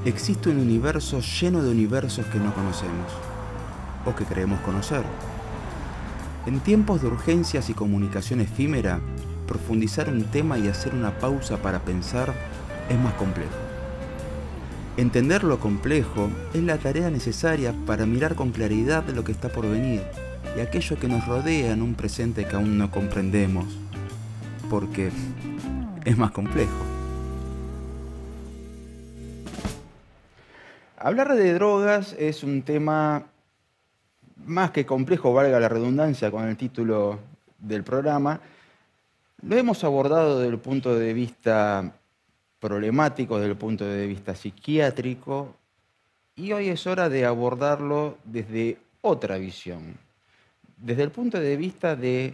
Existe un universo lleno de universos que no conocemos, o que creemos conocer. En tiempos de urgencias y comunicación efímera, profundizar un tema y hacer una pausa para pensar es más complejo. Entender lo complejo es la tarea necesaria para mirar con claridad lo que está por venir y aquello que nos rodea en un presente que aún no comprendemos, porque es más complejo. Hablar de drogas es un tema más que complejo, valga la redundancia con el título del programa. Lo hemos abordado desde el punto de vista problemático, desde el punto de vista psiquiátrico, y hoy es hora de abordarlo desde otra visión, desde el punto de vista de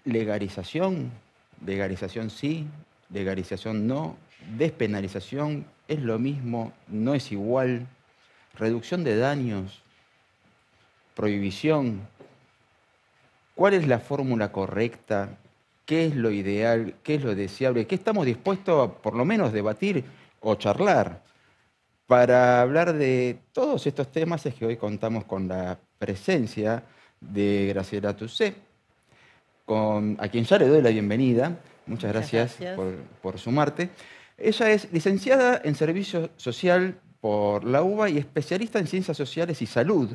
legalización sí, legalización no, despenalización, es lo mismo, no es igual, reducción de daños, prohibición. ¿Cuál es la fórmula correcta? ¿Qué es lo ideal? ¿Qué es lo deseable? ¿Qué estamos dispuestos a por lo menos debatir o charlar? Para hablar de todos estos temas es que hoy contamos con la presencia de Graciela Toussaint, a quien ya le doy la bienvenida. Muchas gracias. Por sumarte. Ella es licenciada en Servicio Social por la UBA y especialista en Ciencias Sociales y Salud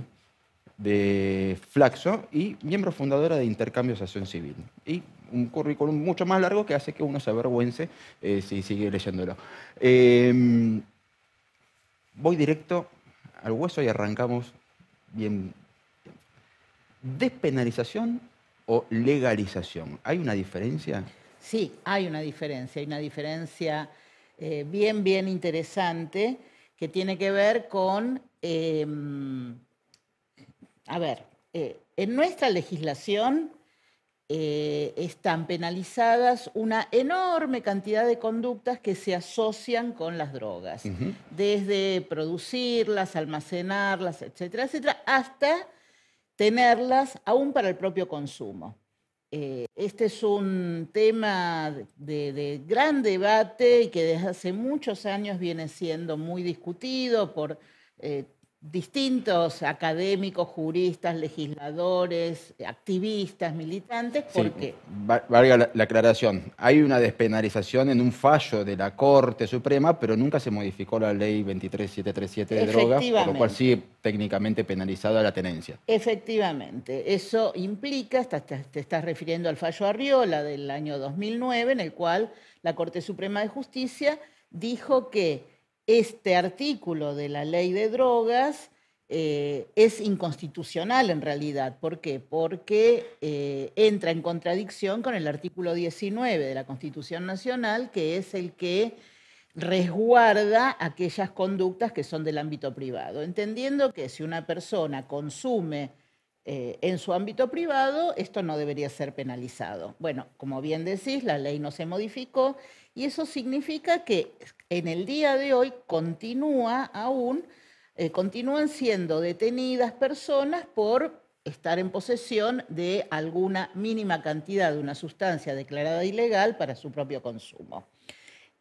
de Flaxo y miembro fundadora de Intercambios Acción Civil. Y un currículum mucho más largo que hace que uno se avergüence si sigue leyéndolo. Voy directo al hueso y arrancamos bien. ¿Despenalización o legalización? ¿Hay una diferencia? Sí, hay una diferencia bien interesante que tiene que ver con, en nuestra legislación están penalizadas una enorme cantidad de conductas que se asocian con las drogas, desde producirlas, almacenarlas, etcétera, etcétera, hasta tenerlas aún para el propio consumo. Este es un tema de gran debate y que desde hace muchos años viene siendo muy discutido por distintos académicos, juristas, legisladores, activistas, militantes. ¿Por qué? Valga la aclaración. Hay una despenalización en un fallo de la Corte Suprema, pero nunca se modificó la ley 23737 de drogas, por lo cual sigue técnicamente penalizada la tenencia. Efectivamente. Eso implica, te estás refiriendo al fallo Arriola del año 2009, en el cual la Corte Suprema de Justicia dijo que este artículo de la ley de drogas es inconstitucional en realidad. ¿Por qué? Porque entra en contradicción con el artículo 19 de la Constitución Nacional, que es el que resguarda aquellas conductas que son del ámbito privado, entendiendo que si una persona consume en su ámbito privado, esto no debería ser penalizado. Bueno, como bien decís, la ley no se modificó y eso significa que en el día de hoy continúan siendo detenidas personas por estar en posesión de alguna mínima cantidad de una sustancia declarada ilegal para su propio consumo.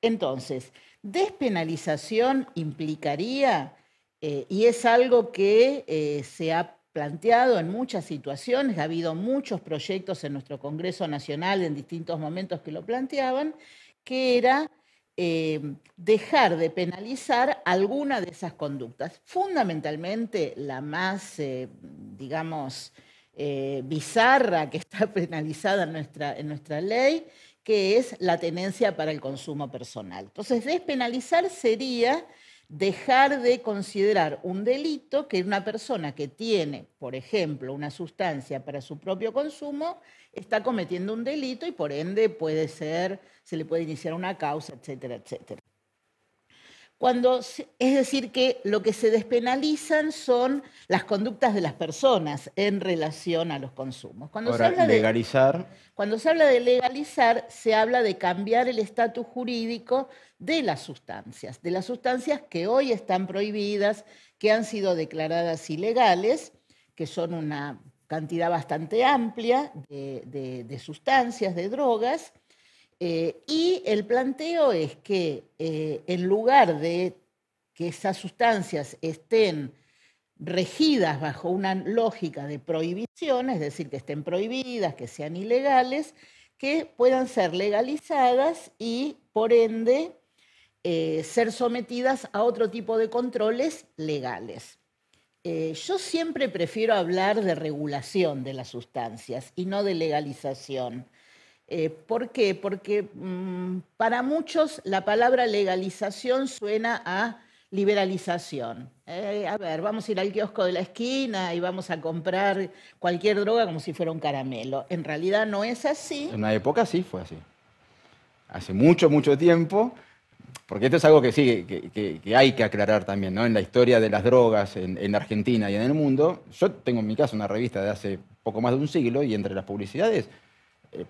Entonces, despenalización implicaría, y es algo que se ha planteado en muchas situaciones, ha habido muchos proyectos en nuestro Congreso Nacional en distintos momentos que lo planteaban, que era dejar de penalizar alguna de esas conductas. Fundamentalmente la más, bizarra que está penalizada en nuestra ley, que es la tenencia para el consumo personal. Entonces, despenalizar sería dejar de considerar un delito que una persona que tiene, por ejemplo, una sustancia para su propio consumo, está cometiendo un delito y por ende se le puede iniciar una causa, etcétera, etcétera. Es decir, que lo que se despenalizan son las conductas de las personas en relación a los consumos. Cuando se habla de legalizar, se habla de cambiar el estatus jurídico de las sustancias que hoy están prohibidas, que han sido declaradas ilegales, que son una cantidad bastante amplia de sustancias, de drogas. Y el planteo es que en lugar de que esas sustancias estén regidas bajo una lógica de prohibición, es decir, que estén prohibidas, que sean ilegales, que puedan ser legalizadas y, por ende, ser sometidas a otro tipo de controles legales. Yo siempre prefiero hablar de regulación de las sustancias y no de legalización. ¿Por qué? Porque para muchos la palabra legalización suena a liberalización. A ver, vamos a ir al kiosco de la esquina y vamos a comprar cualquier droga como si fuera un caramelo. En realidad no es así. En una época sí fue así. Hace mucho, mucho tiempo, porque esto es algo que sí, que hay que aclarar también, ¿no? En la historia de las drogas en Argentina y en el mundo. Yo tengo en mi casa una revista de hace poco más de un siglo y entre las publicidades,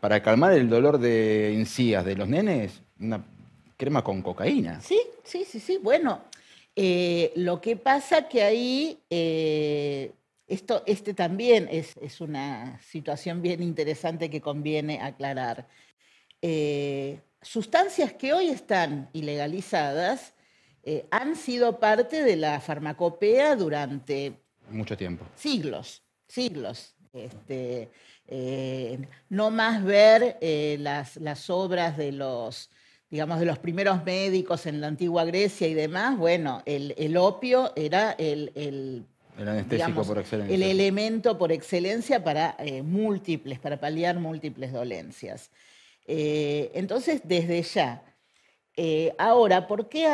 para calmar el dolor de encías de los nenes, una crema con cocaína. Sí, sí, sí, sí. Bueno, lo que pasa que ahí, este también es una situación bien interesante que conviene aclarar. Sustancias que hoy están ilegalizadas han sido parte de la farmacopea durante Mucho tiempo. siglos, siglos. No más ver las obras de los, digamos, de los primeros médicos en la antigua Grecia y demás. Bueno, el opio era El anestésico, digamos, por excelencia. el elemento por excelencia para para paliar múltiples dolencias. Entonces, desde ya. Ahora, ¿por qué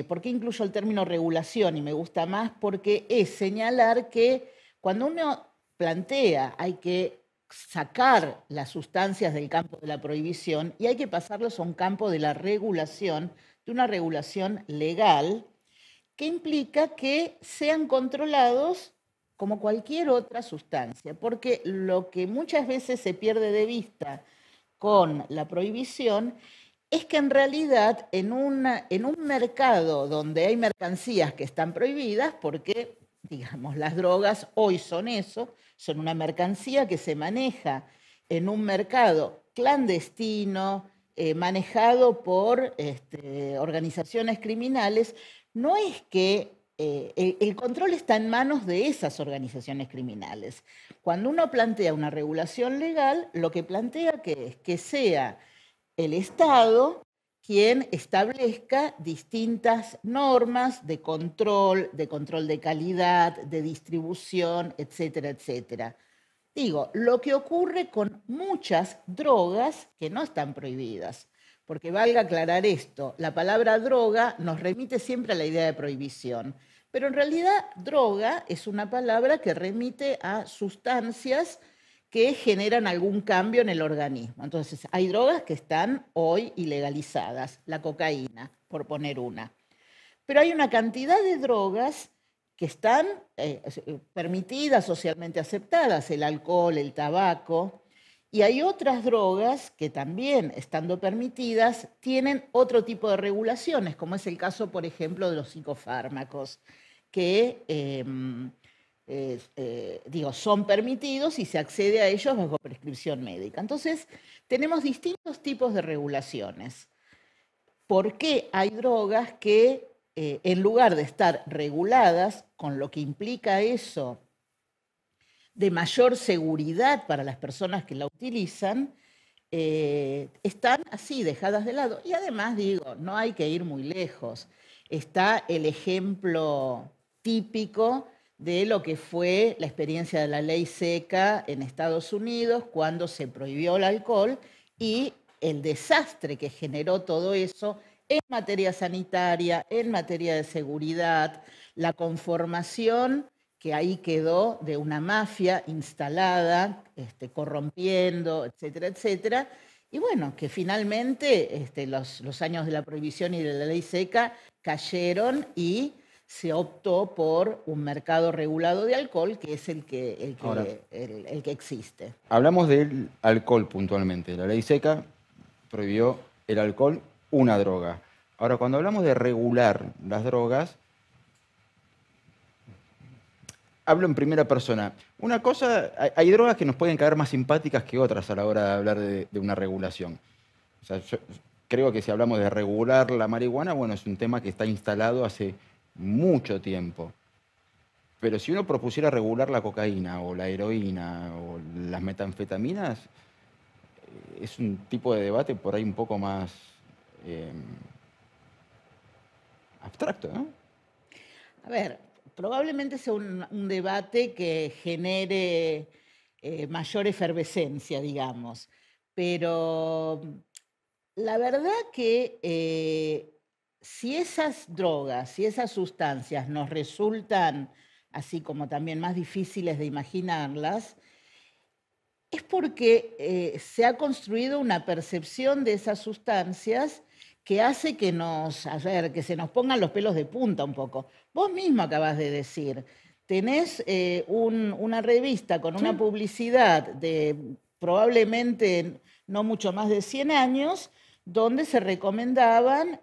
por qué incluyo el término regulación? Y me gusta más porque es señalar que cuando uno plantea hay que sacar las sustancias del campo de la prohibición y hay que pasarlos a un campo de la regulación, de una regulación legal, que implica que sean controlados como cualquier otra sustancia, porque lo que muchas veces se pierde de vista con la prohibición es que en realidad en un mercado donde hay mercancías que están prohibidas, porque, digamos, las drogas hoy son eso, son una mercancía que se maneja en un mercado clandestino, manejado por organizaciones criminales, no es que el control está en manos de esas organizaciones criminales. Cuando uno plantea una regulación legal, lo que plantea es que sea el Estado quien establezca distintas normas de control de calidad, de distribución, etcétera, etcétera. Digo, lo que ocurre con muchas drogas que no están prohibidas. Porque valga aclarar esto, la palabra droga nos remite siempre a la idea de prohibición, pero en realidad droga es una palabra que remite a sustancias que generan algún cambio en el organismo. Entonces, hay drogas que están hoy ilegalizadas, la cocaína, por poner una. Pero hay una cantidad de drogas que están permitidas, socialmente aceptadas, el alcohol, el tabaco, y hay otras drogas que también, estando permitidas, tienen otro tipo de regulaciones, como es el caso, por ejemplo, de los psicofármacos, que son permitidos y se accede a ellos bajo prescripción médica. Entonces, tenemos distintos tipos de regulaciones. ¿Por qué hay drogas que, en lugar de estar reguladas, con lo que implica eso de mayor seguridad para las personas que la utilizan, están así, dejadas de lado? Y además, digo, no hay que ir muy lejos. Está el ejemplo típico de lo que fue la experiencia de la ley seca en Estados Unidos cuando se prohibió el alcohol y el desastre que generó todo eso en materia sanitaria, en materia de seguridad, la conformación que ahí quedó de una mafia instalada, corrompiendo, etcétera, etcétera. Y bueno, que finalmente los años de la prohibición y de la ley seca cayeron y se optó por un mercado regulado de alcohol, que es el que existe. Hablamos del alcohol puntualmente. La ley seca prohibió el alcohol, una droga. Ahora, cuando hablamos de regular las drogas, hablo en primera persona. Una cosa, hay drogas que nos pueden caer más simpáticas que otras a la hora de hablar de una regulación. O sea, creo que si hablamos de regular la marihuana, bueno, es un tema que está instalado hace mucho tiempo. Pero si uno propusiera regular la cocaína o la heroína o las metanfetaminas, es un tipo de debate por ahí un poco más eh, abstracto, ¿no? A ver, probablemente sea un debate que genere mayor efervescencia, digamos, pero la verdad que si esas drogas, si esas sustancias nos resultan así como también más difíciles de imaginarlas, es porque se ha construido una percepción de esas sustancias que hace que que se nos pongan los pelos de punta un poco. Vos mismo acabas de decir, tenés una revista con una Sí. publicidad de probablemente no mucho más de 100 años, donde se recomendaban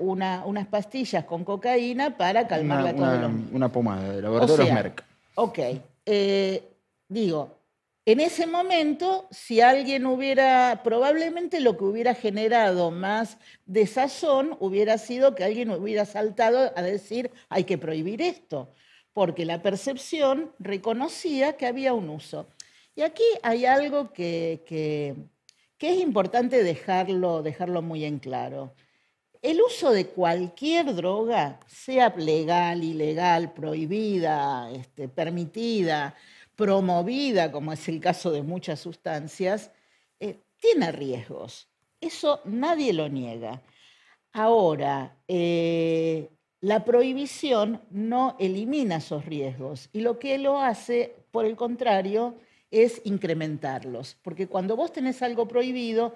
unas pastillas con cocaína para calmar la tos de los niños. Una pomada de O laboratorios sea, Merck. ok, digo, en ese momento, si alguien probablemente lo que hubiera generado más desazón hubiera sido que alguien hubiera saltado a decir, hay que prohibir esto, porque la percepción reconocía que había un uso. Y aquí hay algo que es importante dejarlo muy en claro. El uso de cualquier droga, sea legal, ilegal, prohibida, permitida, promovida, como es el caso de muchas sustancias, tiene riesgos. Eso nadie lo niega. Ahora, la prohibición no elimina esos riesgos y lo que lo hace, por el contrario, es incrementarlos. Porque cuando vos tenés algo prohibido,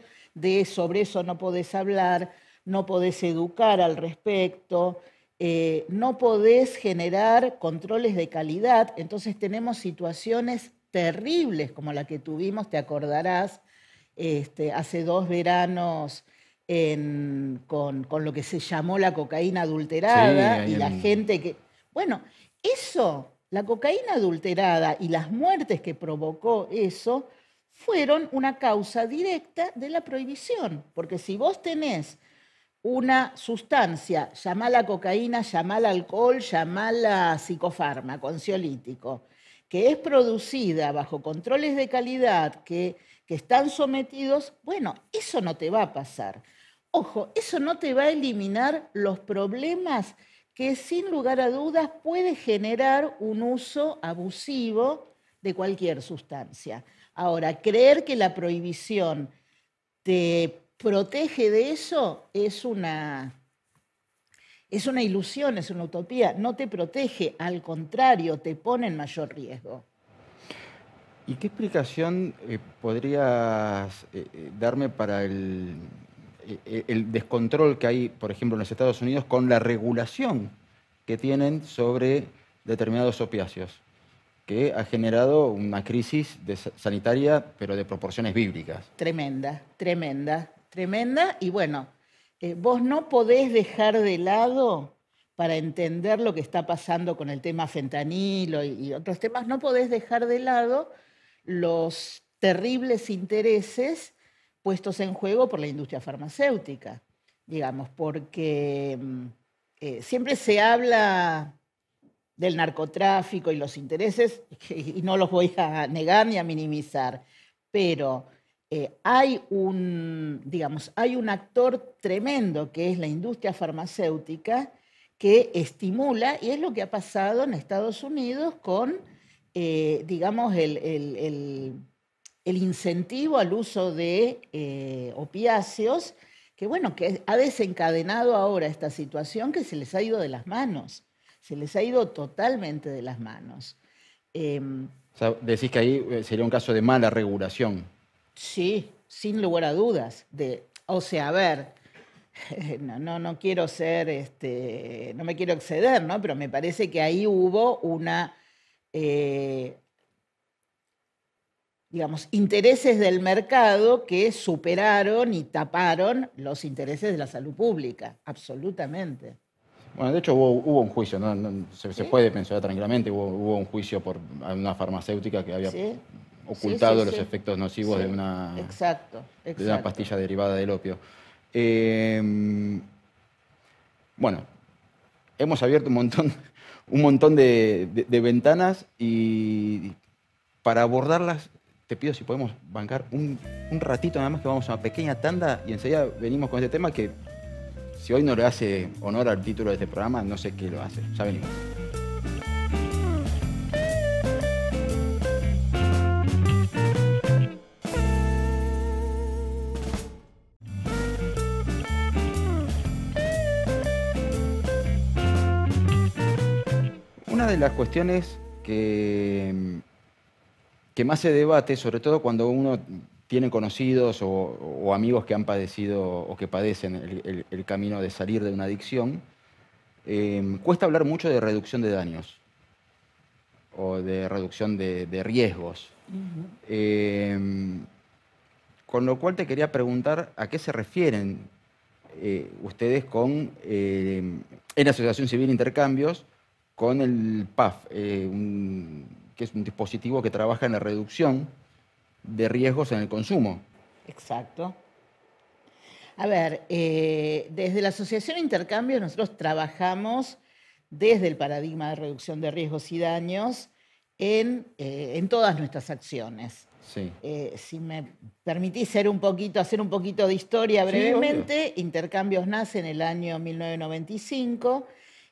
sobre eso no podés hablar, no podés educar al respecto, no podés generar controles de calidad, entonces tenemos situaciones terribles como la que tuvimos, te acordarás, hace 2 veranos con lo que se llamó la cocaína Sí, adulterada ahí y la gente que... Bueno, eso, la cocaína adulterada y las muertes que provocó eso fueron una causa directa de la prohibición, porque si vos tenés una sustancia, llamala cocaína, llamala alcohol, llamala psicofármaco, ansiolítico, que es producida bajo controles de calidad, que están sometidos, bueno, eso no te va a pasar. Ojo, eso no te va a eliminar los problemas que sin lugar a dudas puede generar un uso abusivo de cualquier sustancia. Ahora, creer que la prohibición te protege de eso es una ilusión, es una utopía. No te protege, al contrario, te pone en mayor riesgo. ¿Y qué explicación podrías darme para el descontrol que hay, por ejemplo, en los Estados Unidos con la regulación que tienen sobre determinados opiáceos, que ha generado una crisis sanitaria, pero de proporciones bíblicas? Tremenda, tremenda, tremenda. Y bueno, vos no podés dejar de lado, para entender lo que está pasando con el tema fentanilo y otros temas, no podés dejar de lado los terribles intereses puestos en juego por la industria farmacéutica, digamos, porque siempre se habla del narcotráfico y los intereses, y no los voy a negar ni a minimizar, pero digamos, hay un actor tremendo que es la industria farmacéutica que estimula, y es lo que ha pasado en Estados Unidos con, digamos, el incentivo al uso de opiáceos, que bueno, que ha desencadenado ahora esta situación que se les ha ido de las manos, se les ha ido totalmente de las manos. O sea, decís que ahí sería un caso de mala regulación. Sí, sin lugar a dudas. O sea, a ver, no quiero ser, no me quiero exceder, ¿no? Pero me parece que ahí hubo digamos, intereses del mercado que superaron y taparon los intereses de la salud pública, absolutamente. Bueno, de hecho hubo un juicio, ¿no? Se ¿Sí? puede mencionar tranquilamente, hubo un juicio por una farmacéutica que había Sí, ocultado sí, los sí. efectos nocivos Sí, de una exacto, pastilla derivada del opio. Bueno, hemos abierto un montón de ventanas y para abordarlas, te pido si podemos bancar un ratito nada más, que vamos a una pequeña tanda y enseguida venimos con este tema que, si hoy no le hace honor al título de este programa, no sé qué lo hace. Ya venimos. Una de las cuestiones que más se debate, sobre todo cuando uno tiene conocidos o amigos que han padecido o que padecen el camino de salir de una adicción, cuesta hablar mucho de reducción de daños o de reducción de riesgos. Con lo cual te quería preguntar a qué se refieren ustedes en la Asociación Civil Intercambios con el PAF, que es un dispositivo que trabaja en la reducción de riesgos en el consumo. Exacto. A ver, desde la Asociación Intercambios nosotros trabajamos desde el paradigma de reducción de riesgos y daños en todas nuestras acciones. Sí. Si me permitís hacer un poquito de historia brevemente, sí, Intercambios nace en el año 1995.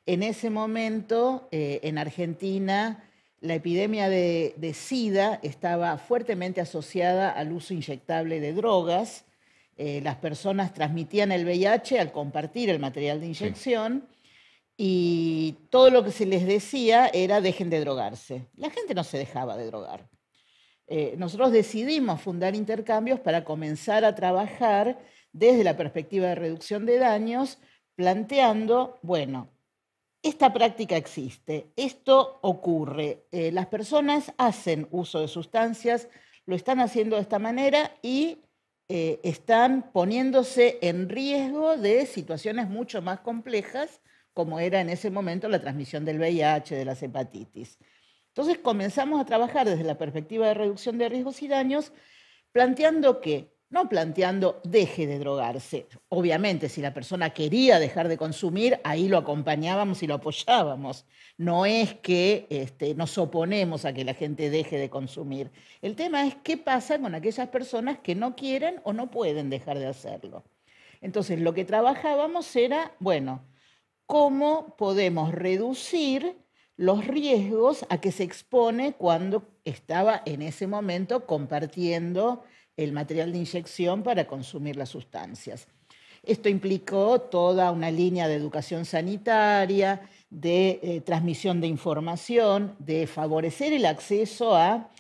En ese momento, en Argentina, la epidemia de SIDA estaba fuertemente asociada al uso inyectable de drogas. Las personas transmitían el VIH al compartir el material de inyección, sí, y todo lo que se les decía era dejen de drogarse. La gente no se dejaba de drogar. Nosotros decidimos fundar Intercambios para comenzar a trabajar desde la perspectiva de reducción de daños, planteando, bueno, esta práctica existe, esto ocurre, las personas hacen uso de sustancias, lo están haciendo de esta manera y están poniéndose en riesgo de situaciones mucho más complejas, como era en ese momento la transmisión del VIH, de las hepatitis. Entonces comenzamos a trabajar desde la perspectiva de reducción de riesgos y daños, planteando que, no planteando deje de drogarse. Obviamente, si la persona quería dejar de consumir, ahí lo acompañábamos y lo apoyábamos. No es que nos oponemos a que la gente deje de consumir. El tema es qué pasa con aquellas personas que no quieren o no pueden dejar de hacerlo. Entonces, lo que trabajábamos era, bueno, cómo podemos reducir los riesgos a que se expone cuando estaba en ese momento compartiendo el material de inyección para consumir las sustancias. Esto implicó toda una línea de educación sanitaria, de transmisión de información, de favorecer el acceso a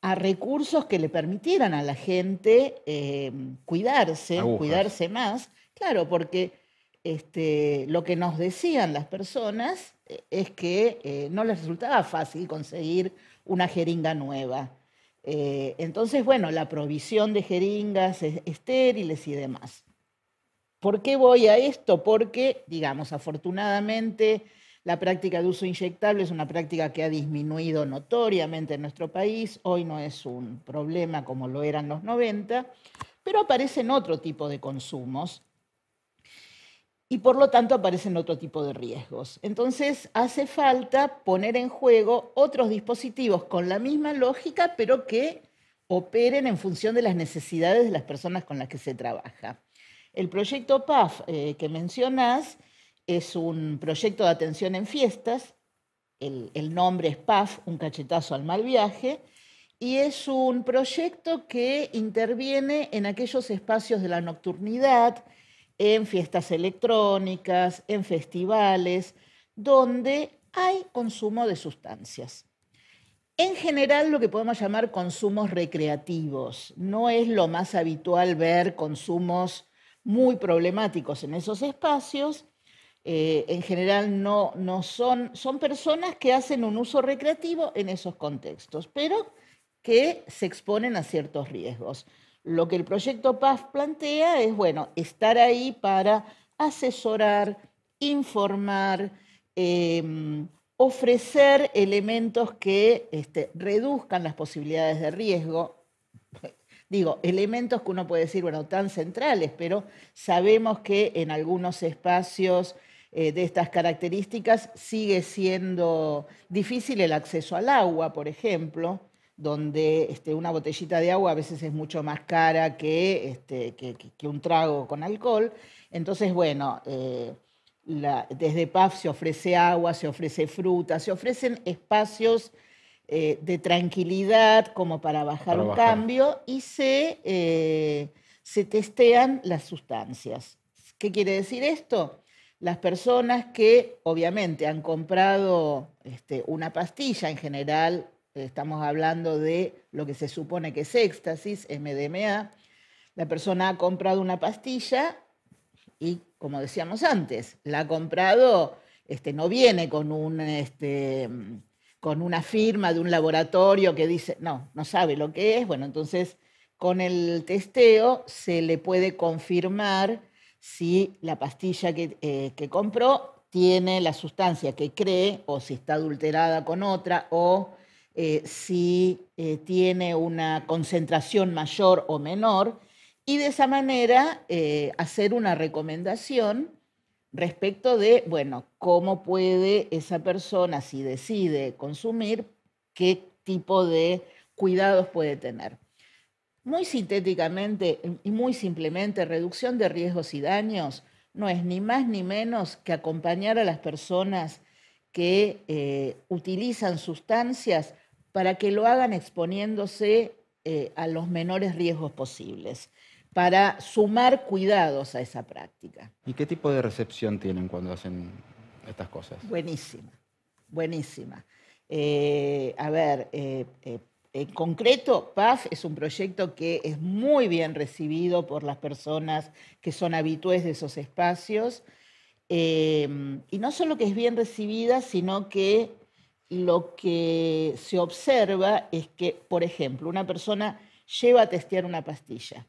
recursos que le permitieran a la gente cuidarse más. Claro, porque lo que nos decían las personas es que no les resultaba fácil conseguir una jeringa nueva. Entonces, bueno, la provisión de jeringas estériles y demás. ¿Por qué voy a esto? Porque, digamos, afortunadamente, la práctica de uso inyectable es una práctica que ha disminuido notoriamente en nuestro país. Hoy no es un problema como lo eran los 90, pero aparecen otro tipo de consumos y por lo tanto aparecen otro tipo de riesgos. Entonces hace falta poner en juego otros dispositivos con la misma lógica, pero que operen en función de las necesidades de las personas con las que se trabaja. El proyecto PAF que mencionás es un proyecto de atención en fiestas. El nombre es PAF, un cachetazo al mal viaje, y es un proyecto que interviene en aquellos espacios de la nocturnidad, en fiestas electrónicas, en festivales, donde hay consumo de sustancias. En general, lo que podemos llamar consumos recreativos. No es lo más habitual ver consumos muy problemáticos en esos espacios. En general son personas que hacen un uso recreativo en esos contextos, pero que se exponen a ciertos riesgos. Lo que el proyecto PAF plantea es, bueno, estar ahí para asesorar, informar, ofrecer elementos que reduzcan las posibilidades de riesgo. digo, elementos que uno puede decir, bueno, tan centrales, pero sabemos que en algunos espacios de estas características sigue siendo difícil el acceso al agua, por ejemplo, donde una botellita de agua a veces es mucho más cara que un trago con alcohol. Entonces, bueno, desde PAF se ofrece agua, se ofrece fruta, se ofrecen espacios de tranquilidad como para bajar un cambio y se testean las sustancias. ¿Qué quiere decir esto? Las personas que obviamente han comprado una pastilla, en general estamos hablando de lo que se supone que es éxtasis, MDMA, la persona ha comprado una pastilla y, como decíamos antes, la ha comprado, no viene con con una firma de un laboratorio que dice, no sabe lo que es. Bueno, entonces con el testeo se le puede confirmar si la pastilla que compró tiene la sustancia que cree, o si está adulterada con otra, o si tiene una concentración mayor o menor, y de esa manera hacer una recomendación respecto de, bueno, cómo puede esa persona, si decide consumir, qué tipo de cuidados puede tener. Muy sintéticamente y muy simplemente, reducción de riesgos y daños no es ni más ni menos que acompañar a las personas que utilizan sustancias para que lo hagan exponiéndose a los menores riesgos posibles, para sumar cuidados a esa práctica. ¿Y qué tipo de recepción tienen cuando hacen estas cosas? Buenísima, buenísima. En concreto, PAF es un proyecto que es muy bien recibido por las personas que son habitués de esos espacios. Y no solo que es bien recibida, sino que lo que se observa es que, por ejemplo, una persona lleva a testear una pastilla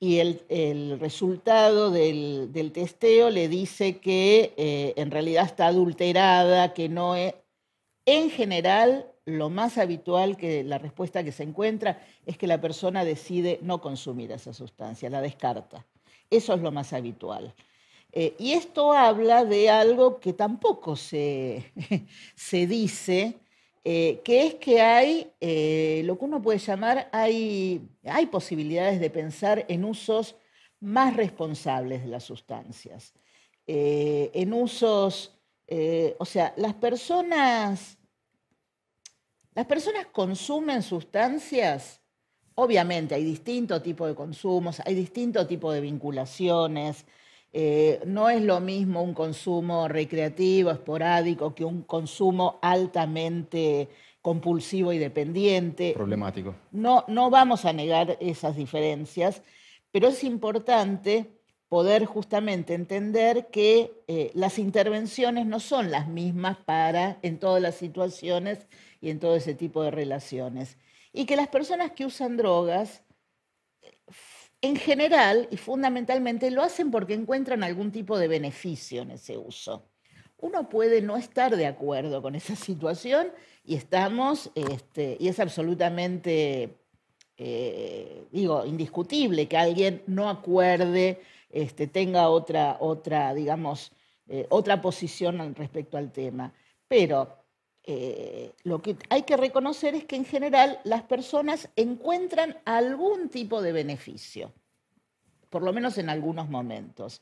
y el resultado del testeo le dice que en realidad está adulterada, que no es... En general, lo más habitual, que la respuesta que se encuentra, es que la persona decide no consumir esa sustancia, la descarta. Eso es lo más habitual. Y esto habla de algo que tampoco se dice, que es que hay lo que uno puede llamar, hay posibilidades de pensar en usos más responsables de las sustancias. En usos, o sea, las personas consumen sustancias. Obviamente hay distintos tipos de consumos, hay distintos tipos de vinculaciones. No es lo mismo un consumo recreativo, esporádico, que un consumo altamente compulsivo y dependiente. Problemático. No vamos a negar esas diferencias, pero es importante poder justamente entender que las intervenciones no son las mismas en todas las situaciones y en todo ese tipo de relaciones. Y que las personas que usan drogas, en general y fundamentalmente, lo hacen porque encuentran algún tipo de beneficio en ese uso. Uno puede no estar de acuerdo con esa situación y y es absolutamente, indiscutible que alguien no acuerde, tenga digamos, otra posición respecto al tema. Pero lo que hay que reconocer es que en general las personas encuentran algún tipo de beneficio, por lo menos en algunos momentos.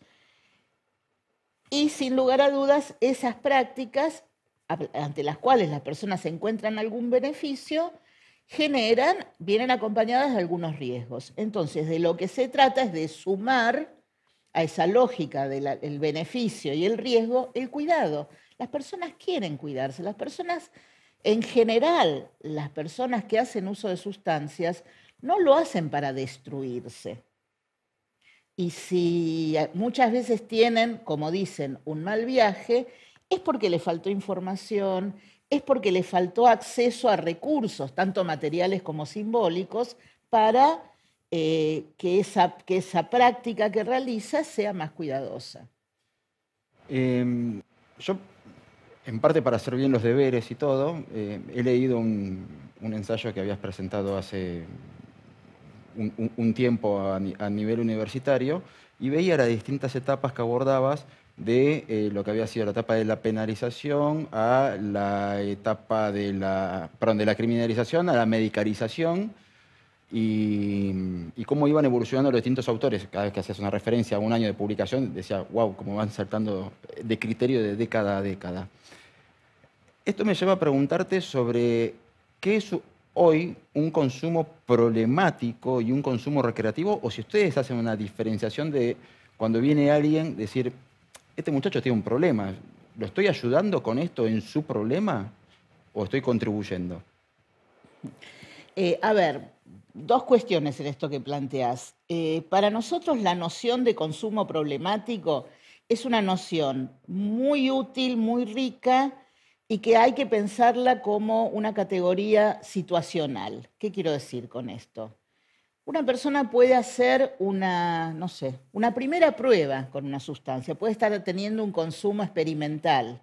Y sin lugar a dudas, esas prácticas, ante las cuales las personas encuentran algún beneficio, vienen acompañadas de algunos riesgos. Entonces, de lo que se trata es de sumar a esa lógica del beneficio y el riesgo, el cuidado. Las personas quieren cuidarse, en general, las personas que hacen uso de sustancias no lo hacen para destruirse. Y si muchas veces tienen, como dicen, un mal viaje, es porque le faltó información, es porque le faltó acceso a recursos, tanto materiales como simbólicos, para que esa práctica que realiza sea más cuidadosa. Yo, en parte para hacer bien los deberes y todo, he leído un ensayo que habías presentado hace un tiempo a nivel universitario y veía las distintas etapas que abordabas de lo que había sido la etapa de la penalización a la etapa de la criminalización a la medicalización y cómo iban evolucionando los distintos autores. Cada vez que hacías una referencia a un año de publicación, decía, wow, cómo van saltando de criterio de década a década. Esto me lleva a preguntarte sobre qué es hoy un consumo problemático y un consumo recreativo, o si ustedes hacen una diferenciación de cuando viene alguien, decir, este muchacho tiene un problema, ¿lo estoy ayudando con esto en su problema o estoy contribuyendo? A ver, dos cuestiones en esto que planteás. Para nosotros la noción de consumo problemático es una noción muy útil, muy rica y que hay que pensarla como una categoría situacional. ¿Qué quiero decir con esto? Una persona puede hacer una, no sé, una primera prueba con una sustancia, puede estar teniendo un consumo experimental,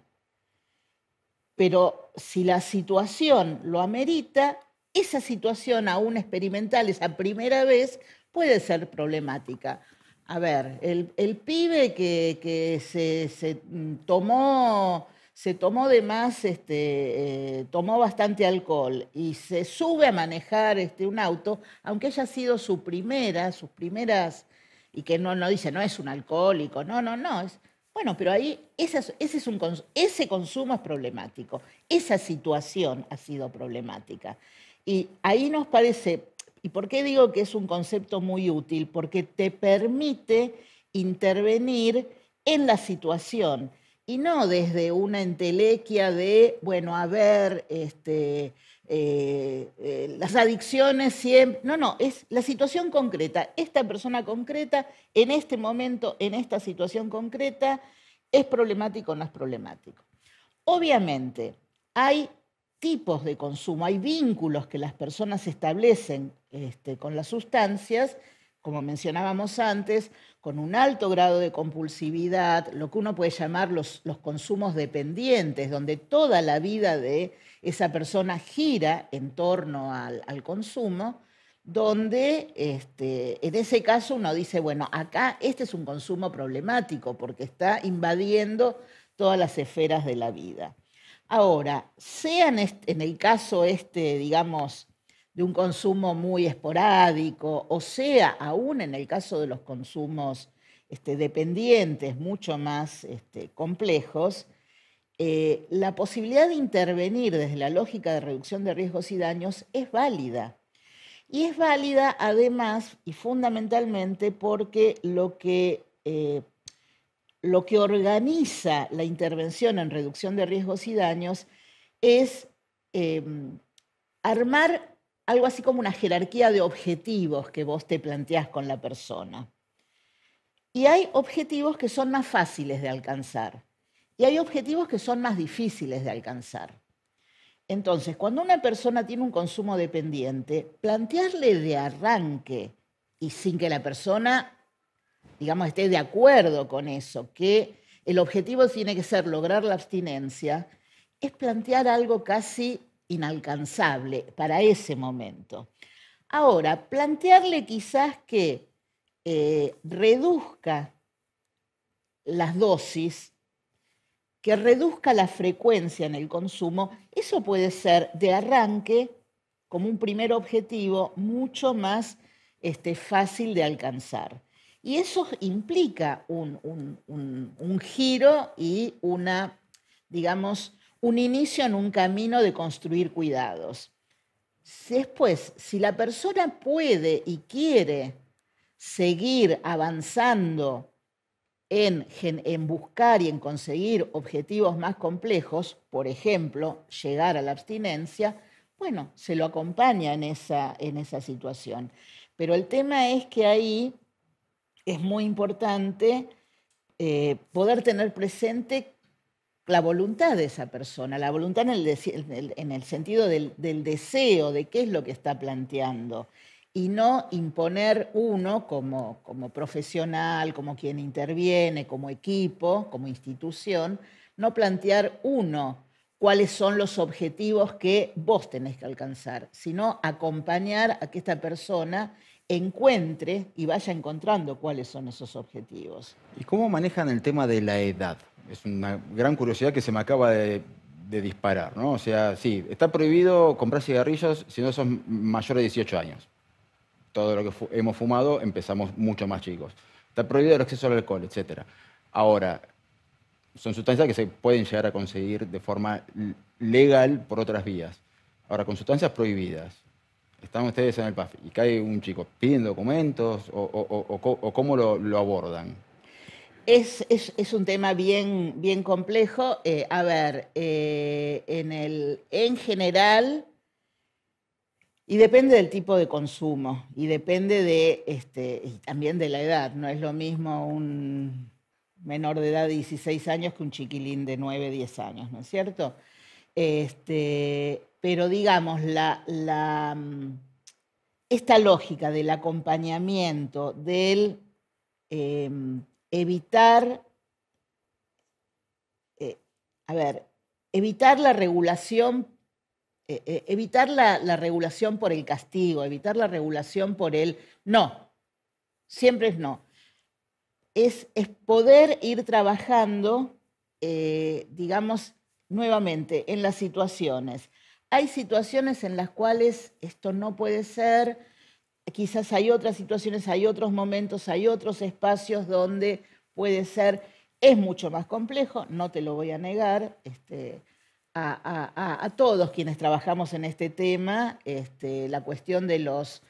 pero si la situación lo amerita, esa situación aún experimental, esa primera vez, puede ser problemática. A ver, el pibe que se tomó de más, tomó bastante alcohol y se sube a manejar un auto, aunque haya sido sus primeras, y que no dice, no es un alcohólico, no, bueno, pero ahí ese consumo es problemático, esa situación ha sido problemática. Y ahí nos parece, ¿y por qué digo que es un concepto muy útil? Porque te permite intervenir en la situación y no desde una entelequia de, bueno, a ver, las adicciones siempre. No, es la situación concreta. Esta persona concreta, en este momento, en esta situación concreta, ¿es problemático o no es problemático? Obviamente, hay tipos de consumo, hay vínculos que las personas establecen con las sustancias, como mencionábamos antes, con un alto grado de compulsividad, lo que uno puede llamar los consumos dependientes, donde toda la vida de esa persona gira en torno al consumo, donde en ese caso uno dice, bueno, acá este es un consumo problemático porque está invadiendo todas las esferas de la vida. Ahora, sea en el caso digamos, de un consumo muy esporádico, o sea, aún en el caso de los consumos dependientes, mucho más complejos, la posibilidad de intervenir desde la lógica de reducción de riesgos y daños es válida. Y es válida además y fundamentalmente porque lo que organiza la intervención en reducción de riesgos y daños es armar algo así como una jerarquía de objetivos que vos te planteás con la persona. Y hay objetivos que son más fáciles de alcanzar y hay objetivos que son más difíciles de alcanzar. Entonces, cuando una persona tiene un consumo dependiente, plantearle de arranque y sin que la persona, digamos, esté de acuerdo con eso, que el objetivo tiene que ser lograr la abstinencia, es plantear algo casi inalcanzable para ese momento. Ahora, plantearle quizás que reduzca las dosis, que reduzca la frecuencia en el consumo, eso puede ser de arranque, como un primer objetivo, mucho más fácil de alcanzar. Y eso implica un giro y digamos, un inicio en un camino de construir cuidados. Después, si la persona puede y quiere seguir avanzando en buscar y en conseguir objetivos más complejos, por ejemplo, llegar a la abstinencia, bueno, se lo acompaña en esa situación. Pero el tema es que ahí es muy importante poder tener presente la voluntad de esa persona, la voluntad en el sentido del deseo, de qué es lo que está planteando, y no imponer uno como profesional, como quien interviene, como equipo, como institución, no plantear uno cuáles son los objetivos que vos tenés que alcanzar, sino acompañar a que esta persona encuentre y vaya encontrando cuáles son esos objetivos. ¿Y cómo manejan el tema de la edad? Es una gran curiosidad que se me acaba de disparar, ¿no? O sea, sí, está prohibido comprar cigarrillos si no son mayores de 18 años. Todo lo que hemos fumado empezamos mucho más chicos. Está prohibido el acceso al alcohol, etc. Ahora, son sustancias que se pueden llegar a conseguir de forma legal por otras vías. Ahora, con sustancias prohibidas, están ustedes en el PAF y cae un chico, ¿piden documentos o cómo lo abordan? Es un tema bien complejo. A ver, en general, y depende del tipo de consumo, y depende y también de la edad. No es lo mismo un menor de edad de 16 años que un chiquilín de 9, 10 años, ¿no es cierto? Pero digamos, esta lógica del acompañamiento, del evitar, evitar la regulación, evitar la regulación por el castigo, evitar la regulación por el no, siempre es no. Es poder ir trabajando, digamos, nuevamente en las situaciones. Hay situaciones en las cuales esto no puede ser, quizás hay otras situaciones, hay otros momentos, hay otros espacios donde puede ser, es mucho más complejo, no te lo voy a negar, a todos quienes trabajamos en este tema, la cuestión de los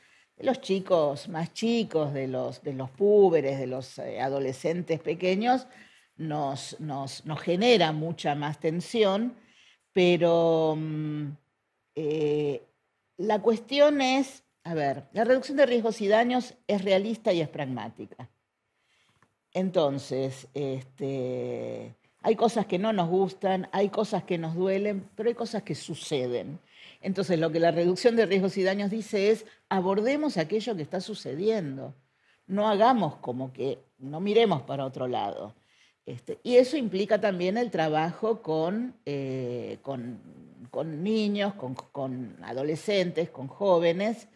chicos más chicos, de los púberes, de los adolescentes pequeños, nos genera mucha más tensión, pero la cuestión es, a ver, la reducción de riesgos y daños es realista y es pragmática. Entonces, hay cosas que no nos gustan, hay cosas que nos duelen, pero hay cosas que suceden. Entonces, lo que la reducción de riesgos y daños dice es, abordemos aquello que está sucediendo. No hagamos como que, no miremos para otro lado. Y eso implica también el trabajo con niños, con adolescentes, con jóvenes,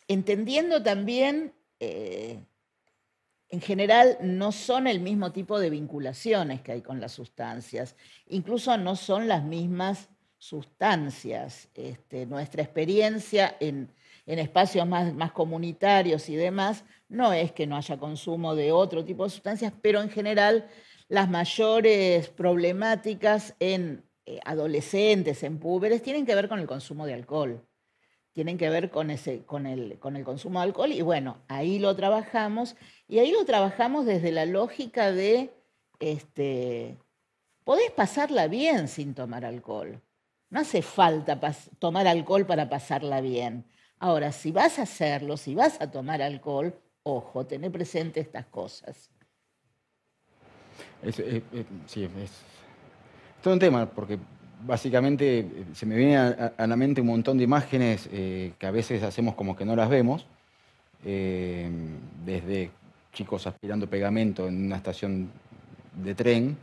entendiendo también, en general, no son el mismo tipo de vinculaciones que hay con las sustancias, incluso no son las mismas sustancias. Nuestra experiencia en espacios más comunitarios y demás, no es que no haya consumo de otro tipo de sustancias, pero en general las mayores problemáticas en adolescentes, en púberes, tienen que ver con el consumo de alcohol, tienen que ver con el consumo de alcohol, y bueno, ahí lo trabajamos, y ahí lo trabajamos desde la lógica de, podés pasarla bien sin tomar alcohol. No hace falta tomar alcohol para pasarla bien. Ahora, si vas a hacerlo, si vas a tomar alcohol, ojo, tené presente estas cosas. Sí, es todo un tema, porque básicamente se me viene a la mente un montón de imágenes que a veces hacemos como que no las vemos, desde chicos aspirando pegamento en una estación de tren,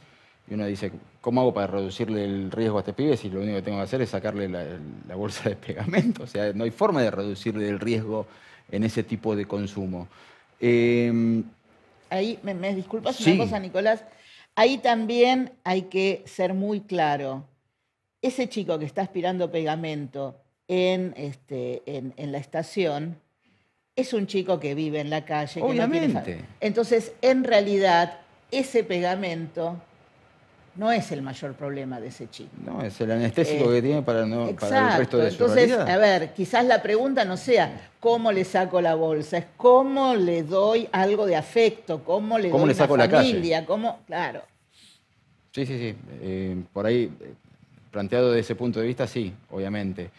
y uno dice, ¿cómo hago para reducirle el riesgo a este pibe si lo único que tengo que hacer es sacarle la bolsa de pegamento? O sea, no hay forma de reducirle el riesgo en ese tipo de consumo. Ahí, ¿me disculpas Sí. una cosa, Nicolás? Ahí también hay que ser muy claro. Ese chico que está aspirando pegamento en la estación es un chico que vive en la calle. Obviamente. Entonces, en realidad, ese pegamento no es el mayor problema de ese chico. No, es el anestésico que tiene para el resto de su Entonces, realidad. a ver, quizás la pregunta no sea cómo le saco la bolsa, es cómo le doy algo de afecto, cómo le doy una saco la familia, calle? cómo, claro. Sí. Por ahí, planteado desde ese punto de vista, sí, obviamente.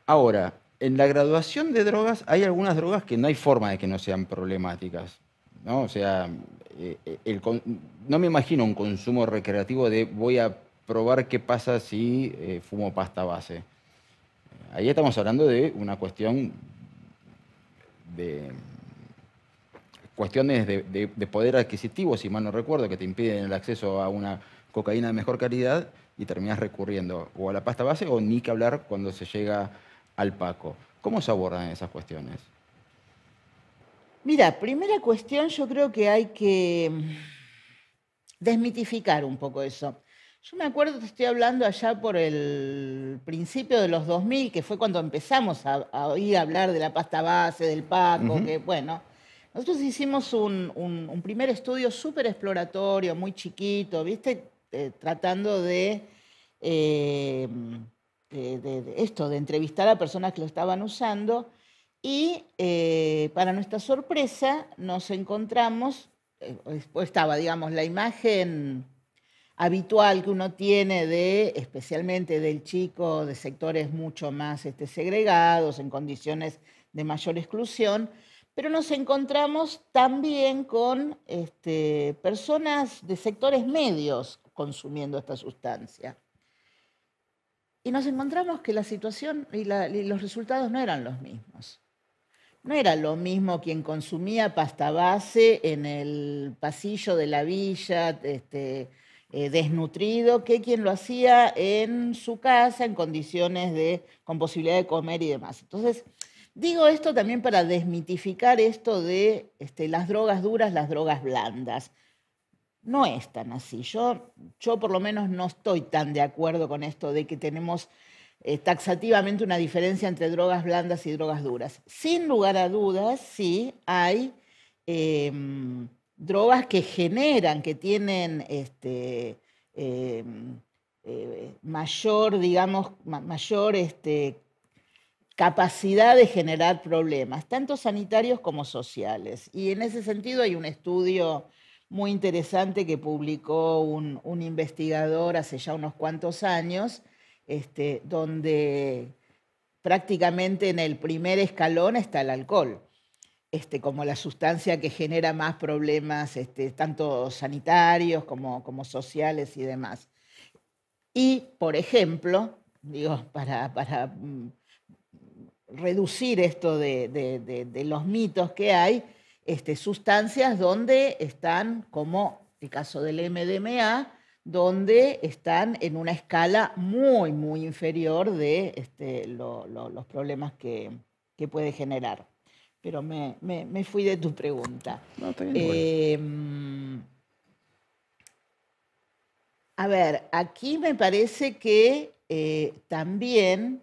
Ahora, en la graduación de drogas hay algunas drogas que no hay forma de que no sean problemáticas, ¿no? O sea, no me imagino un consumo recreativo de voy a probar qué pasa si fumo pasta base. Ahí estamos hablando de una cuestión de cuestiones de poder adquisitivo, si mal no recuerdo, que te impiden el acceso a una cocaína de mejor calidad y terminás recurriendo o a la pasta base o ni que hablar cuando se llega al Paco. ¿Cómo se abordan esas cuestiones? Mira, primera cuestión, yo creo que hay que desmitificar un poco eso. Yo me acuerdo, te estoy hablando allá por el principio de los 2000, que fue cuando empezamos a oír hablar de la pasta base, del Paco, que bueno, nosotros hicimos un primer estudio súper exploratorio, muy chiquito, ¿viste? Tratando de esto, de entrevistar a personas que lo estaban usando. Y para nuestra sorpresa nos encontramos, estaba, digamos, la imagen habitual que uno tiene especialmente del chico de sectores mucho más segregados, en condiciones de mayor exclusión, pero nos encontramos también con personas de sectores medios consumiendo esta sustancia. Y nos encontramos que la situación y los resultados no eran los mismos. No era lo mismo quien consumía pasta base en el pasillo de la villa, desnutrido, que quien lo hacía en su casa, en condiciones con posibilidad de comer y demás. Entonces, digo esto también para desmitificar esto de las drogas duras, las drogas blandas. No es tan así. Yo por lo menos no estoy tan de acuerdo con esto de que tenemos taxativamente una diferencia entre drogas blandas y drogas duras. Sin lugar a dudas, sí hay drogas que generan, que tienen mayor, digamos, mayor capacidad de generar problemas, tanto sanitarios como sociales. Y en ese sentido hay un estudio muy interesante que publicó un investigador hace ya unos cuantos años, donde prácticamente en el primer escalón está el alcohol, como la sustancia que genera más problemas, tanto sanitarios como sociales y demás. Y, por ejemplo, digo, para reducir esto de los mitos que hay, sustancias donde están, como el caso del MDMA, donde están en una escala muy, muy inferior de los problemas que puede generar. Pero me fui de tu pregunta. No, está bien, a ver, aquí me parece que también,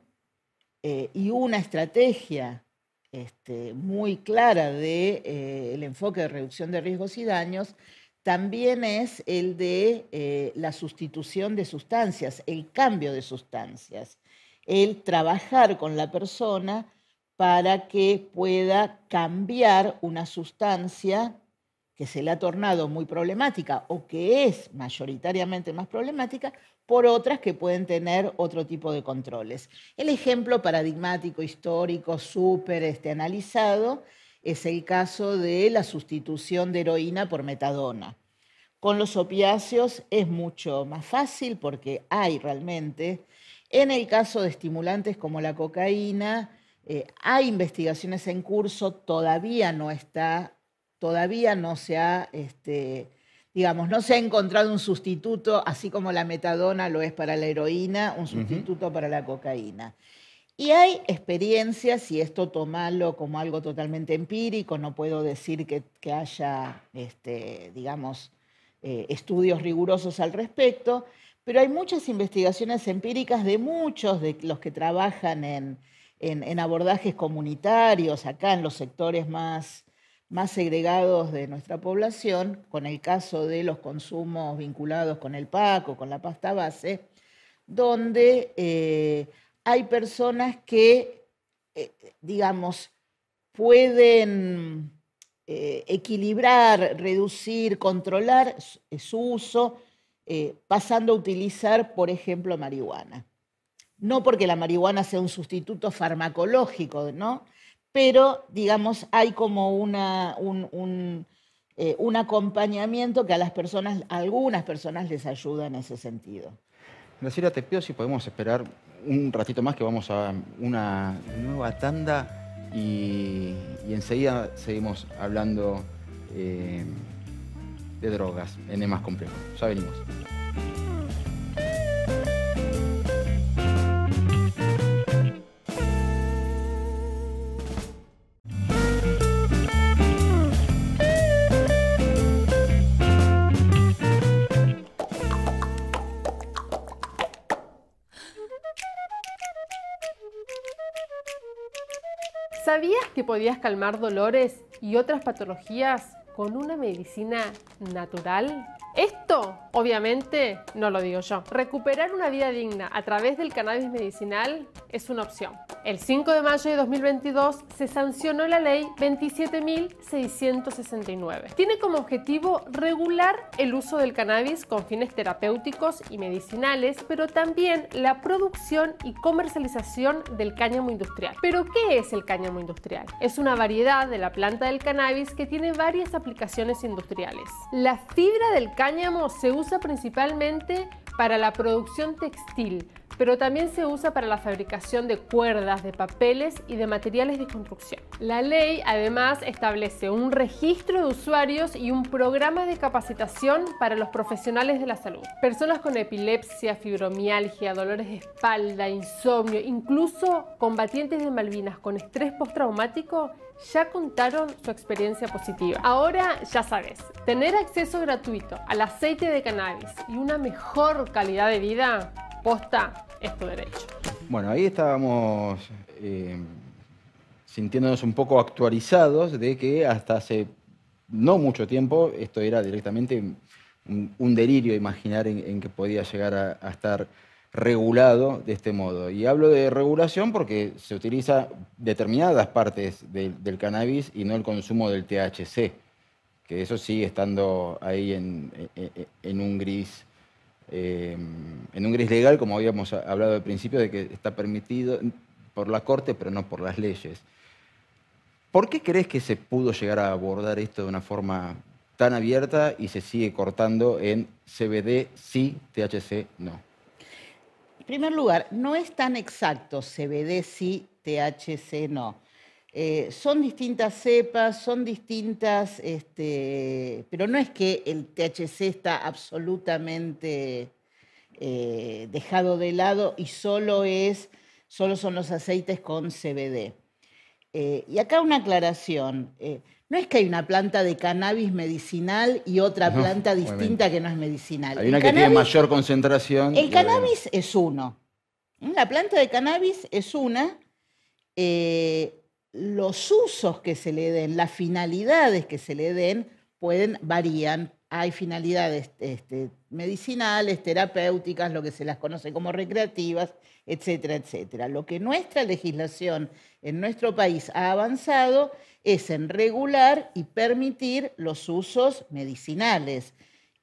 y una estrategia muy clara del enfoque de reducción de riesgos y daños, también es el de la sustitución de sustancias, el cambio de sustancias, el trabajar con la persona para que pueda cambiar una sustancia que se le ha tornado muy problemática o que es mayoritariamente más problemática, por otras que pueden tener otro tipo de controles. El ejemplo paradigmático, histórico, súper analizado, es el caso de la sustitución de heroína por metadona. Con los opiáceos es mucho más fácil porque hay realmente, en el caso de estimulantes como la cocaína, hay investigaciones en curso, todavía no se ha, digamos, no se ha encontrado un sustituto, así como la metadona lo es para la heroína, un sustituto para la cocaína. Y hay experiencias, y esto tomalo como algo totalmente empírico, no puedo decir que haya, digamos, estudios rigurosos al respecto, pero hay muchas investigaciones empíricas de muchos de los que trabajan en abordajes comunitarios, acá en los sectores más segregados de nuestra población, con el caso de los consumos vinculados con el Paco, con la pasta base, donde hay personas que, digamos, pueden equilibrar, reducir, controlar su uso, pasando a utilizar, por ejemplo, marihuana. No porque la marihuana sea un sustituto farmacológico, ¿no? Pero, digamos, hay como un acompañamiento que a algunas personas les ayuda en ese sentido. Graciela, te pido si podemos esperar un ratito más, que vamos a una nueva tanda y enseguida seguimos hablando de drogas en el más complejo. Ya venimos. ¿Sabías que podías calmar dolores y otras patologías con una medicina natural? Esto, obviamente, no lo digo yo. Recuperar una vida digna a través del cannabis medicinal es una opción. El 5 de mayo de 2022 se sancionó la ley 27.669. Tiene como objetivo regular el uso del cannabis con fines terapéuticos y medicinales, pero también la producción y comercialización del cáñamo industrial. ¿Pero qué es el cáñamo industrial? Es una variedad de la planta del cannabis que tiene varias aplicaciones industriales. La fibra del cáñamo se usa principalmente para la producción textil, pero también se usa para la fabricación de cuerdas, de papeles y de materiales de construcción. La ley además establece un registro de usuarios y un programa de capacitación para los profesionales de la salud. Personas con epilepsia, fibromialgia, dolores de espalda, insomnio, incluso combatientes de Malvinas con estrés postraumático ya contaron su experiencia positiva. Ahora ya sabes, tener acceso gratuito al aceite de cannabis y una mejor calidad de vida, posta, es tu derecho. Bueno, ahí estábamos sintiéndonos un poco actualizados de que hasta hace no mucho tiempo esto era directamente un delirio imaginar en que podía llegar a estar regulado de este modo. Y hablo de regulación porque se utiliza determinadas partes del cannabis y no el consumo del THC, que eso sigue estando ahí en un gris. En un gris legal, como habíamos hablado al principio, de que está permitido por la Corte, pero no por las leyes. ¿Por qué crees que se pudo llegar a abordar esto de una forma tan abierta y se sigue cortando en CBD sí, THC no? En primer lugar, no es tan exacto CBD sí, THC no. Son distintas cepas, son distintas, pero no es que el THC está absolutamente dejado de lado y solo son los aceites con CBD. Y acá una aclaración. No es que hay una planta de cannabis medicinal y otra planta distinta que no es medicinal. Hay una que tiene mayor concentración. El cannabis es uno. La planta de cannabis es una. Los usos que se le den, las finalidades que se le den, varían. Hay finalidades medicinales, terapéuticas, lo que se las conoce como recreativas, etcétera, etcétera. Lo que nuestra legislación en nuestro país ha avanzado es en regular y permitir los usos medicinales.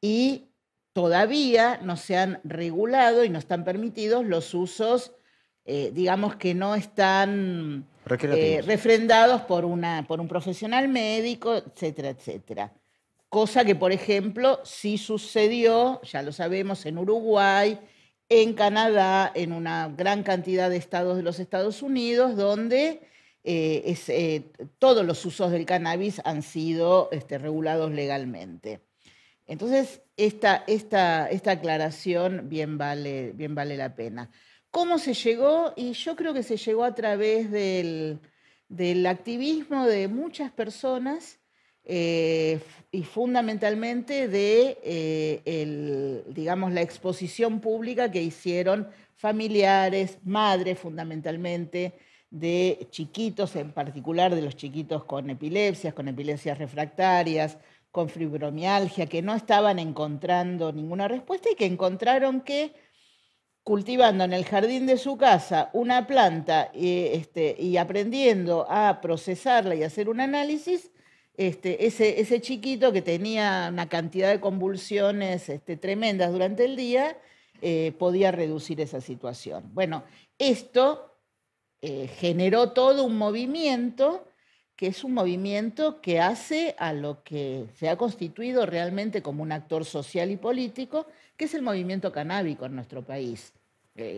Y todavía no se han regulado y no están permitidos los usos, digamos que no están refrendados por un profesional médico, etcétera, etcétera. Cosa que, por ejemplo, sí sucedió, ya lo sabemos, en Uruguay, en Canadá, en una gran cantidad de estados de los Estados Unidos, donde todos los usos del cannabis han sido regulados legalmente. Entonces, esta aclaración bien vale la pena. ¿Cómo se llegó? Y yo creo que se llegó a través del activismo de muchas personas y fundamentalmente de digamos, la exposición pública que hicieron familiares, madres fundamentalmente, de chiquitos, en particular de los chiquitos con epilepsias refractarias, con fibromialgia, que no estaban encontrando ninguna respuesta y que encontraron que cultivando en el jardín de su casa una planta y aprendiendo a procesarla y hacer un análisis, ese chiquito que tenía una cantidad de convulsiones tremendas durante el día, podía reducir esa situación. Bueno, esto generó todo un movimiento, que es un movimiento que hace a lo que se ha constituido realmente como un actor social y político, que es el movimiento canábico en nuestro país.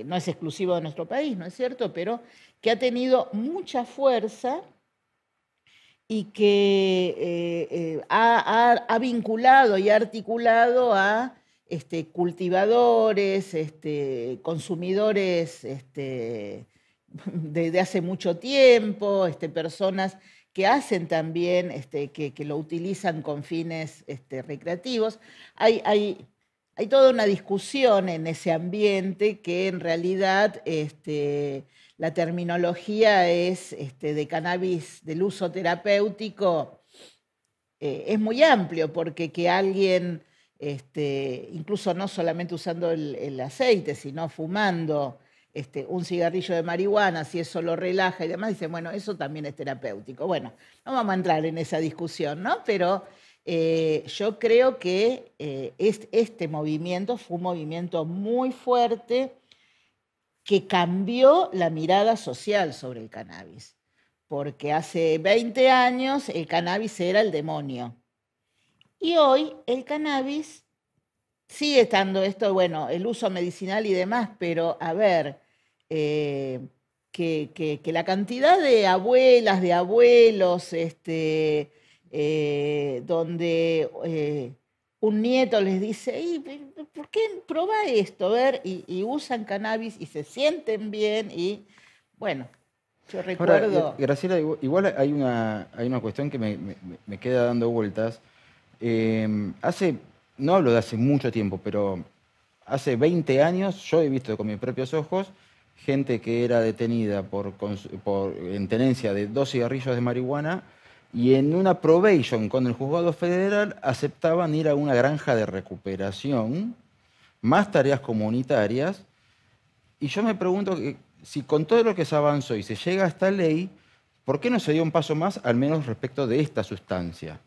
No es exclusivo de nuestro país, ¿no es cierto?, pero que ha tenido mucha fuerza y que ha vinculado y articulado a cultivadores, consumidores desde hace mucho tiempo, personas que hacen también, que lo utilizan con fines recreativos. Hay toda una discusión en ese ambiente que en realidad la terminología es de cannabis del uso terapéutico, es muy amplio, porque que alguien, incluso no solamente usando el aceite, sino fumando un cigarrillo de marihuana, si eso lo relaja y demás, dicen, bueno, eso también es terapéutico. Bueno, no vamos a entrar en esa discusión, ¿no? Pero yo creo que este movimiento fue un movimiento muy fuerte que cambió la mirada social sobre el cannabis, porque hace 20 años el cannabis era el demonio. Y hoy el cannabis sigue estando esto, bueno, el uso medicinal y demás, pero a ver, que la cantidad de abuelas, de abuelos, donde un nieto les dice, ¿por qué probá esto? A ver, y usan cannabis y se sienten bien y, bueno, yo recuerdo... Ahora, Graciela, igual hay una cuestión que me queda dando vueltas. No hablo de hace mucho tiempo, pero hace 20 años yo he visto con mis propios ojos gente que era detenida en tenencia de 2 cigarrillos de marihuana y en una probation con el juzgado federal aceptaban ir a una granja de recuperación, más tareas comunitarias, y yo me pregunto si con todo lo que se avanzó y se llega a esta ley, ¿por qué no se dio un paso más, al menos respecto de esta sustancia?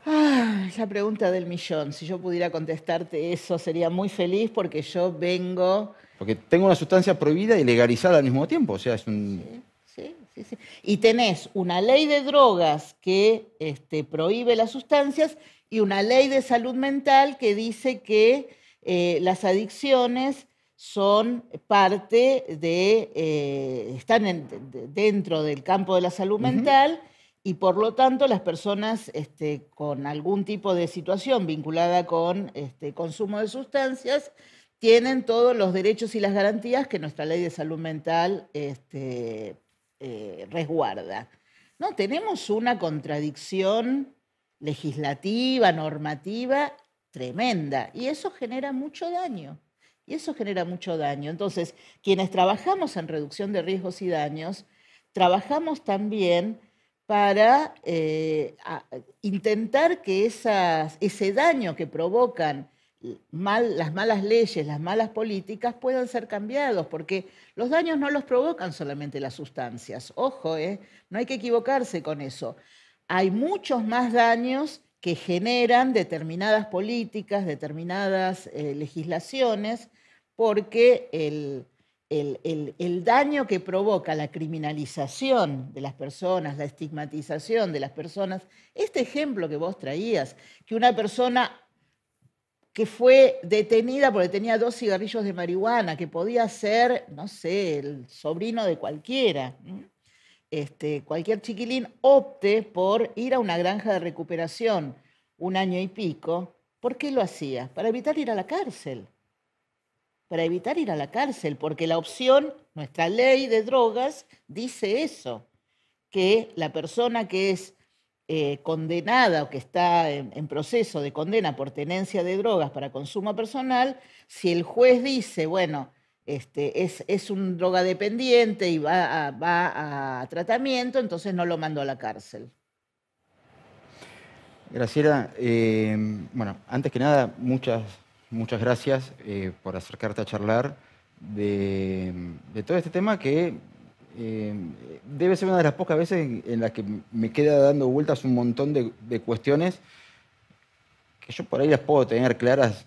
La pregunta del millón. Si yo pudiera contestarte eso, sería muy feliz, porque yo vengo... Porque tengo una sustancia prohibida y legalizada al mismo tiempo, o sea, es un... Sí. Y tenés una ley de drogas que prohíbe las sustancias y una ley de salud mental que dice que las adicciones son parte están dentro del campo de la salud mental, y por lo tanto las personas con algún tipo de situación vinculada con consumo de sustancias tienen todos los derechos y las garantías que nuestra ley de salud mental resguarda. No, tenemos una contradicción legislativa, normativa tremenda, y eso genera mucho daño. Entonces, quienes trabajamos en reducción de riesgos y daños, trabajamos también para intentar que ese daño que provocan las malas leyes, las malas políticas, puedan ser cambiados, porque los daños no los provocan solamente las sustancias. Ojo, no hay que equivocarse con eso. Hay muchos más daños que generan determinadas políticas, determinadas legislaciones, porque el daño que provoca la criminalización de las personas, la estigmatización de las personas, este ejemplo que vos traías, que una persona que fue detenida porque tenía 2 cigarrillos de marihuana, que podía ser, no sé, el sobrino de cualquiera, cualquier chiquilín, opte por ir a una granja de recuperación 1 año y pico. ¿Por qué lo hacía? Para evitar ir a la cárcel. Porque la opción, nuestra ley de drogas dice eso, que la persona que es condenada o que está en proceso de condena por tenencia de drogas para consumo personal, si el juez dice, bueno, es un drogadependiente y va a tratamiento, entonces no lo mando a la cárcel. Graciela, bueno, antes que nada, muchas gracias por acercarte a charlar de todo este tema que debe ser una de las pocas veces en las que me queda dando vueltas un montón de cuestiones que yo por ahí las puedo tener claras.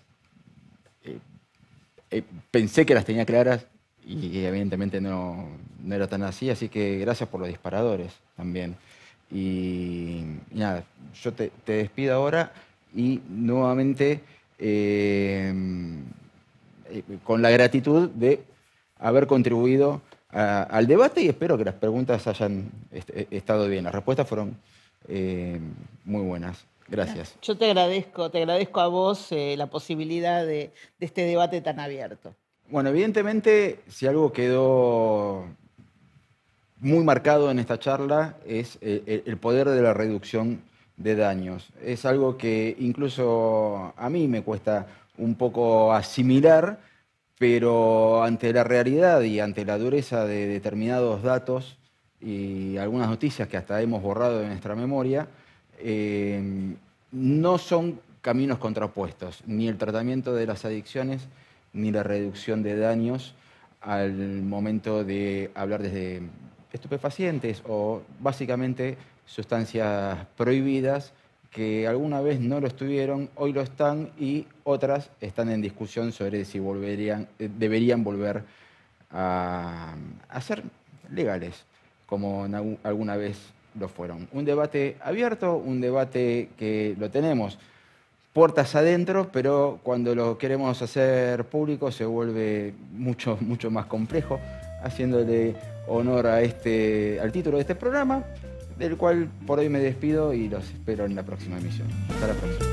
Pensé que las tenía claras y evidentemente no era tan así que gracias por los disparadores también. Y nada, yo te despido ahora y nuevamente con la gratitud de haber contribuido al debate, y espero que las preguntas hayan estado bien. Las respuestas fueron muy buenas. Gracias. Yo te agradezco a vos la posibilidad de este debate tan abierto. Bueno, evidentemente, si algo quedó muy marcado en esta charla es el poder de la reducción de daños. Es algo que incluso a mí me cuesta un poco asimilar, pero ante la realidad y ante la dureza de determinados datos y algunas noticias que hasta hemos borrado de nuestra memoria, no son caminos contrapuestos, ni el tratamiento de las adicciones, ni la reducción de daños al momento de hablar desde estupefacientes o básicamente sustancias prohibidas que alguna vez no lo estuvieron, hoy lo están y otras están en discusión sobre si deberían volver a ser legales, como alguna vez lo fueron. Un debate abierto, un debate que lo tenemos puertas adentro, pero cuando lo queremos hacer público se vuelve mucho más complejo, haciéndole honor a al título de este programa, del cual por hoy me despido y los espero en la próxima emisión. Hasta la próxima.